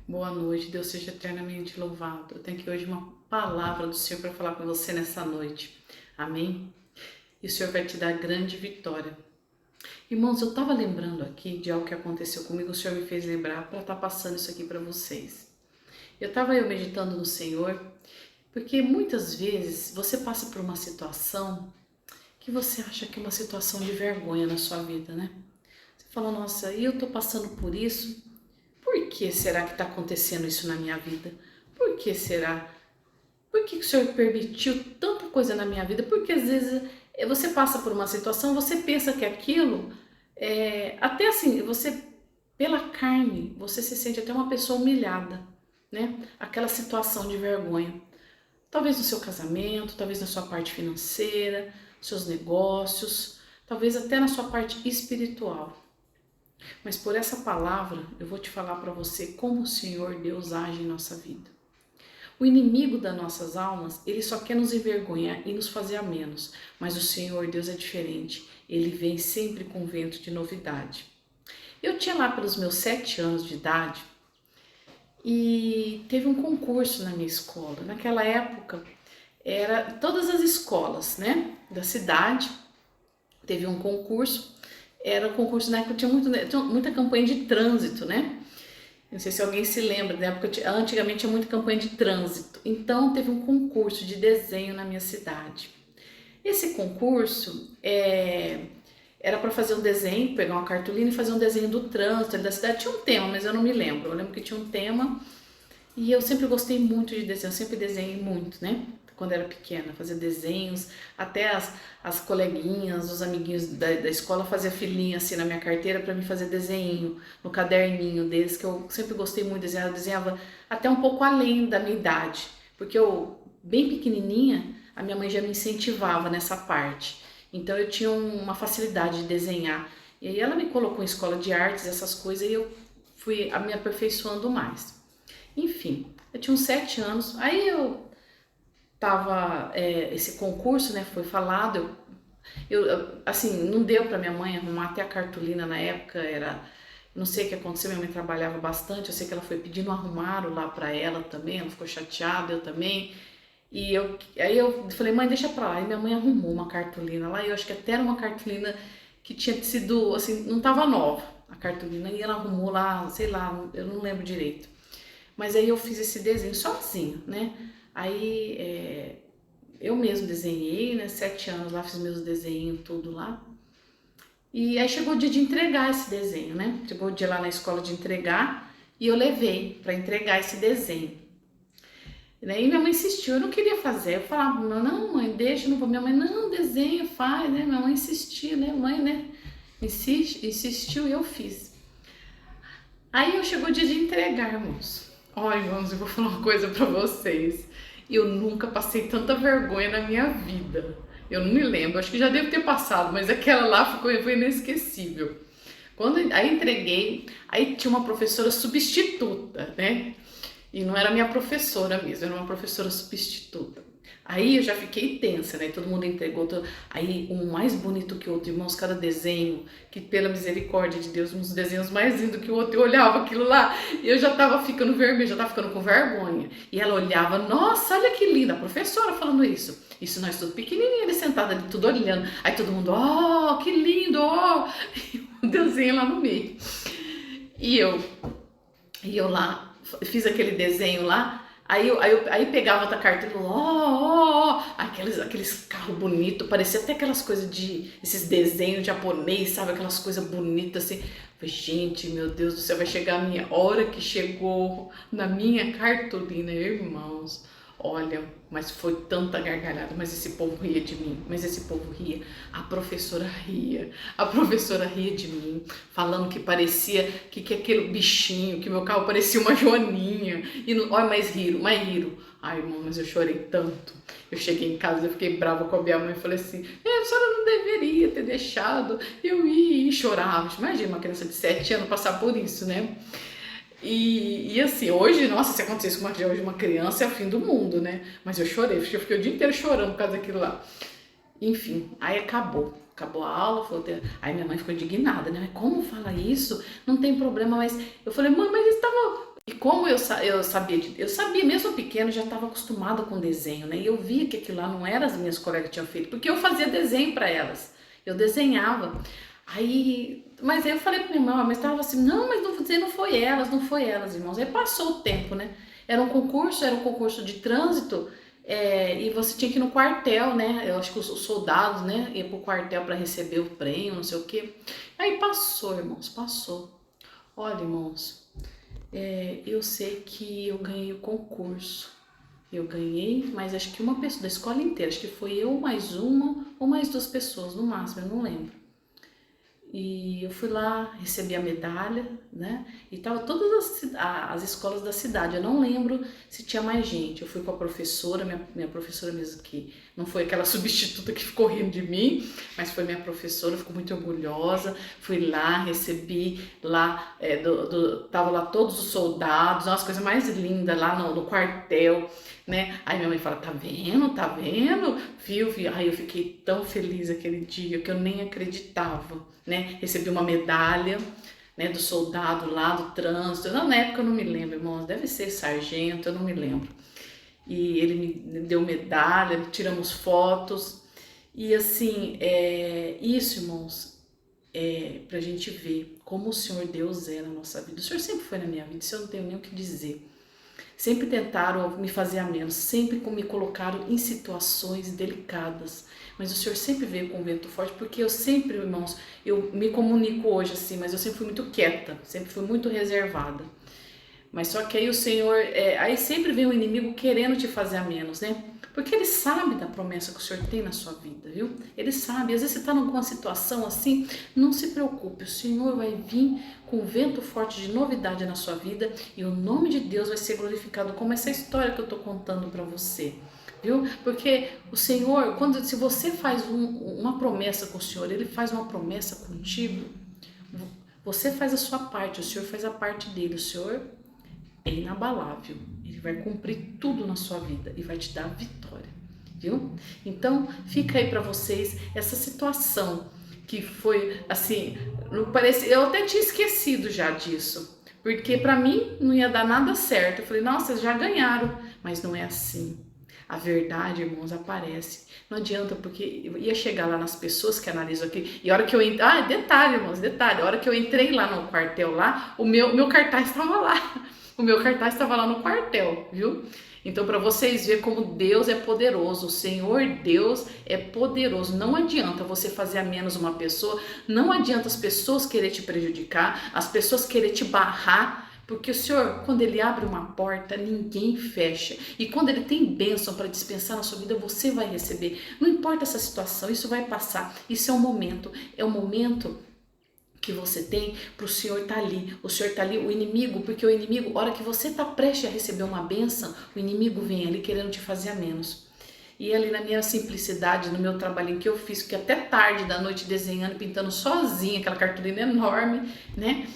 Boa noite, Deus seja eternamente louvado. Eu tenho aqui hoje uma palavra do Senhor para falar com você nessa noite. Amém? E o Senhor vai te dar grande vitória. Irmãos, eu estava lembrando aqui de algo que aconteceu comigo, o Senhor me fez lembrar para estar passando isso aqui para vocês. Eu estava meditando no Senhor, porque muitas vezes você passa por uma situação que você acha que é uma situação de vergonha na sua vida, né? Você fala, nossa, e eu estou passando por isso? Por que será que está acontecendo isso na minha vida? Por que será? Por que o Senhor permitiu tanta coisa na minha vida? Porque às vezes você passa por uma situação, você pensa que aquilo, até assim, você, pela carne, você se sente até uma pessoa humilhada, né? Aquela situação de vergonha. Talvez no seu casamento, talvez na sua parte financeira, seus negócios, talvez até na sua parte espiritual. Mas por essa palavra eu vou te falar para você como o Senhor Deus age em nossa vida. O inimigo das nossas almas, ele só quer nos envergonhar e nos fazer a menos. Mas o Senhor Deus é diferente. Ele vem sempre com vento de novidade. Eu tinha lá pelos meus 7 anos de idade e teve um concurso na minha escola. Naquela época, era todas as escolas, né, da cidade, teve um concurso. Era um concurso, na época tinha muita campanha de trânsito, né? Não sei se alguém se lembra, na época antigamente tinha muita campanha de trânsito. Então teve um concurso de desenho na minha cidade. Esse concurso era para fazer um desenho, pegar uma cartolina e fazer um desenho do trânsito da cidade. Tinha um tema, mas eu não me lembro. Eu lembro que tinha um tema e eu sempre gostei muito de desenho, eu sempre desenhei muito, né? Quando era pequena, fazia desenhos, até as coleguinhas, os amiguinhos da escola faziam filinha assim na minha carteira para me fazer desenho, no caderninho deles, que eu sempre gostei muito de desenhar, eu desenhava até um pouco além da minha idade, porque eu, bem pequenininha, a minha mãe já me incentivava nessa parte, então eu tinha uma facilidade de desenhar, e aí ela me colocou em escola de artes, essas coisas, e eu fui me aperfeiçoando mais. Enfim, eu tinha uns 7 anos, aí eu tava, esse concurso, né, foi falado, assim, não deu para minha mãe arrumar até a cartolina na época, não sei o que aconteceu, minha mãe trabalhava bastante, eu sei que ela foi pedindo, arrumaram lá para ela também, ela ficou chateada, eu também, aí eu falei, mãe, deixa pra lá, e minha mãe arrumou uma cartolina lá, e eu acho que até era uma cartolina que tinha sido, assim, não tava nova, a cartolina, e ela arrumou lá, sei lá, eu não lembro direito, mas aí eu fiz esse desenho sozinho, né? Aí eu mesmo desenhei, né? 7 anos lá, fiz meus desenhos, tudo lá. E aí chegou o dia de entregar esse desenho, né? Chegou o dia lá na escola de entregar e eu levei para entregar esse desenho. E minha mãe insistiu, eu não queria fazer. Eu falava, não, mãe, deixa, não vou. Minha mãe, não, desenho, faz, né? Minha mãe insistia, né? Mãe, né? Insistiu e eu fiz. Aí chegou o dia de entregar, irmãos. Olha, irmãos, eu vou falar uma coisa para vocês. Eu nunca passei tanta vergonha na minha vida. Eu não me lembro, acho que já devo ter passado, mas aquela lá foi inesquecível. Aí entreguei, aí tinha uma professora substituta, né? E não era minha professora mesmo, era uma professora substituta. Aí eu já fiquei tensa, né? Todo mundo entregou, aí um mais bonito que o outro, irmãos, cada desenho, que pela misericórdia de Deus, uns desenhos mais lindos que o outro, eu olhava aquilo lá e eu já tava ficando vermelha, já tava ficando com vergonha. E ela olhava, nossa, olha que linda, a professora falando isso. Isso nós tudo pequenininho, ele sentado ali, tudo olhando. Aí todo mundo, oh, que lindo, oh! E o desenho lá no meio. E eu lá, fiz aquele desenho lá, aí pegava outra cartela, aqueles carros bonitos, parecia até aquelas coisas esses desenhos japonês, sabe, aquelas coisas bonitas assim. Falei, gente, meu Deus do céu, vai chegar a minha hora que chegou na minha cartolina, irmãos. Olha, mas foi tanta gargalhada, mas esse povo ria de mim, mas esse povo ria, a professora ria de mim, falando que parecia que aquele bichinho, que meu carro parecia uma joaninha, e olha, mais riram, ai irmão, mas eu chorei tanto, eu cheguei em casa, eu fiquei brava com a minha mãe, falei assim, a senhora não deveria ter deixado eu ir, e chorava, imagina uma criança de 7 anos passar por isso, né? E assim, hoje, nossa, se acontecesse com uma criança é o fim do mundo, né? Mas eu chorei, eu fiquei o dia inteiro chorando por causa daquilo lá. Enfim, aí acabou a aula, aí minha mãe ficou indignada, né? Como fala isso? Não tem problema, mas eu falei, mãe, mas estava... E como eu eu sabia, eu sabia, mesmo pequeno, já estava acostumada com desenho, né? E eu via que aquilo lá não era as minhas colegas tinham feito, porque eu fazia desenho para elas, eu desenhava. Mas aí eu falei para minha irmã, mas estava assim, não, mas não foi elas, irmãos. Aí passou o tempo, né? Era um concurso de trânsito, e você tinha que ir no quartel, né? Eu acho que os soldados, né, iam pro quartel para receber o prêmio, não sei o quê. Aí passou, irmãos, passou. Olha, irmãos, eu sei que eu ganhei o concurso. Eu ganhei, mas acho que uma pessoa da escola inteira, acho que foi eu mais uma ou mais duas pessoas no máximo, eu não lembro. E eu fui lá, recebi a medalha, né? E tava todas as escolas da cidade. Eu não lembro se tinha mais gente. Eu fui com a professora, minha professora mesmo, que não foi aquela substituta que ficou rindo de mim, mas foi minha professora, ficou muito orgulhosa. Fui lá, recebi lá, tava lá todos os soldados, uma coisa mais linda lá no quartel, né? Aí minha mãe fala, tá vendo, tá vendo? Viu? Aí eu fiquei tão feliz aquele dia que eu nem acreditava, né? Recebi uma medalha, né, do soldado lá do trânsito. Não, na época eu não me lembro, irmãos, deve ser sargento, eu não me lembro. E ele me deu medalha, tiramos fotos. E assim, isso, irmãos, pra gente ver como o Senhor Deus é na nossa vida. O Senhor sempre foi na minha vida, isso eu não tenho nem o que dizer. Sempre tentaram me fazer a menos, sempre me colocaram em situações delicadas. Mas o Senhor sempre veio com vento forte, porque eu sempre, irmãos, eu me comunico hoje assim, mas eu sempre fui muito quieta, sempre fui muito reservada. Mas só que aí o Senhor, aí sempre vem o inimigo querendo te fazer a menos, né? Porque ele sabe da promessa que o Senhor tem na sua vida, viu? Ele sabe. Às vezes você está numa situação assim, não se preocupe. O Senhor vai vir com vento forte de novidade na sua vida e o nome de Deus vai ser glorificado, como essa história que eu estou contando para você, viu? Porque o Senhor, se você faz uma promessa com o Senhor, Ele faz uma promessa contigo, você faz a sua parte, o Senhor faz a parte dele, o Senhor é inabalável, Ele vai cumprir tudo na sua vida e vai te dar vitória, viu? Então fica aí para vocês essa situação que foi assim, não parece, eu até tinha esquecido já disso, porque para mim não ia dar nada certo. Eu falei, nossa, já ganharam, mas não é assim. A verdade, irmãos, aparece. Não adianta, porque eu ia chegar lá nas pessoas que analisam aqui. E a hora que eu entrei. Detalhe, irmãos, detalhe. A hora que eu entrei lá no quartel, lá, o meu cartaz estava lá. O meu cartaz estava lá no quartel, viu? Então, para vocês verem como Deus é poderoso, o Senhor Deus é poderoso. Não adianta você fazer a menos uma pessoa, não adianta as pessoas querer te prejudicar, as pessoas querer te barrar. Porque o Senhor, quando Ele abre uma porta, ninguém fecha. E quando Ele tem bênção para dispensar na sua vida, você vai receber. Não importa essa situação, isso vai passar. Isso é um momento que você tem para o Senhor estar ali. O Senhor está ali, o inimigo, porque o inimigo, a hora que você está prestes a receber uma bênção, o inimigo vem ali querendo te fazer a menos. E ali na minha simplicidade, no meu trabalhinho que eu fiz, que até tarde da noite desenhando, pintando sozinha, aquela cartolina enorme, né?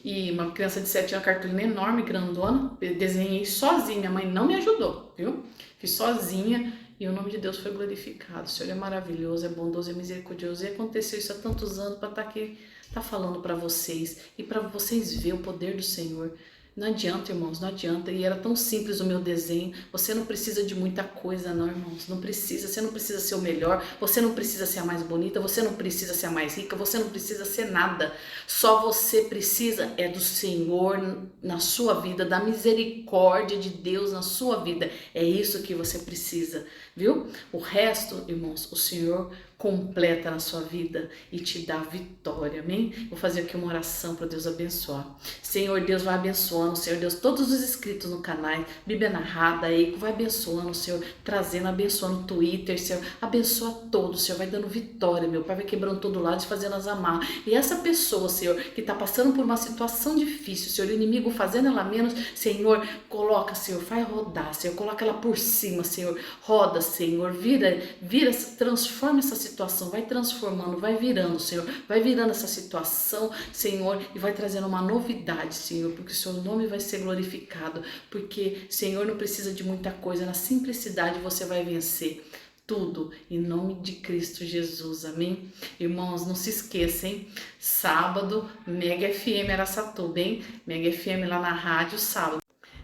E uma criança de 7 anos, cartolina enorme, grandona, desenhei sozinha, minha mãe não me ajudou, viu? Fiz sozinha e o nome de Deus foi glorificado. O Senhor é maravilhoso, é bondoso, é misericordioso. E aconteceu isso há tantos anos para estar aqui, tá falando para vocês e para vocês verem o poder do Senhor. Não adianta, irmãos, não adianta. E era tão simples o meu desenho. Você não precisa de muita coisa, não, irmãos. Não precisa. Você não precisa ser o melhor. Você não precisa ser a mais bonita. Você não precisa ser a mais rica. Você não precisa ser nada. Só você precisa do Senhor na sua vida, da misericórdia de Deus na sua vida. É isso que você precisa, viu? O resto, irmãos, o Senhor completa na sua vida e te dá vitória, amém? Vou fazer aqui uma oração para Deus abençoar. Senhor Deus, vai abençoando, Senhor Deus, todos os inscritos no canal, Bíblia Narrada, aí, vai abençoando, Senhor, trazendo, abençoando o Twitter, Senhor, abençoa todos, Senhor, vai dando vitória, meu Pai, vai quebrando todo lado e fazendo as amar. E essa pessoa, Senhor, que está passando por uma situação difícil, Senhor, o inimigo fazendo ela menos, Senhor, coloca, Senhor, vai rodar, Senhor, coloca ela por cima, Senhor, roda, Senhor, vira, transforma essa situação, vai transformando, vai virando, Senhor, vai virando essa situação, Senhor, e vai trazendo uma novidade, Senhor, porque o seu nome vai ser glorificado, porque, Senhor, não precisa de muita coisa, na simplicidade você vai vencer tudo, em nome de Cristo Jesus, amém? Irmãos, não se esqueçam, hein? Sábado, Mega FM Araçatuba, hein? Mega FM lá na rádio, sábado.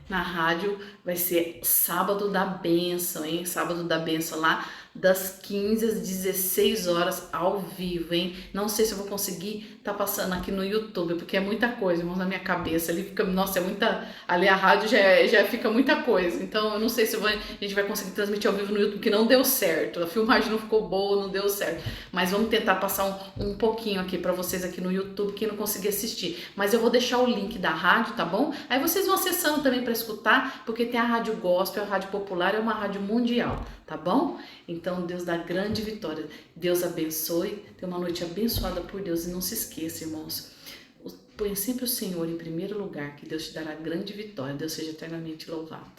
na rádio vai ser sábado da bênção, hein? Sábado da bênção lá das 15 às 16 horas ao vivo, hein? Não sei se eu vou conseguir tá passando aqui no YouTube, porque é muita coisa, irmãos, na minha cabeça. Ali fica, nossa, é muita. Ali a rádio já fica muita coisa. Então eu não sei se a gente vai conseguir transmitir ao vivo no YouTube, que não deu certo. A filmagem não ficou boa, não deu certo. Mas vamos tentar passar um pouquinho aqui para vocês aqui no YouTube, quem não conseguir assistir. Mas eu vou deixar o link da rádio, tá bom? Aí vocês vão acessando também para escutar, porque tem a rádio gospel, a rádio popular, é uma rádio mundial, tá bom? Então Deus dá grande vitória. Deus abençoe. Tenha uma noite abençoada por Deus. E não se esqueça, irmãos, ponha sempre o Senhor em primeiro lugar, que Deus te dará grande vitória. Deus seja eternamente louvado.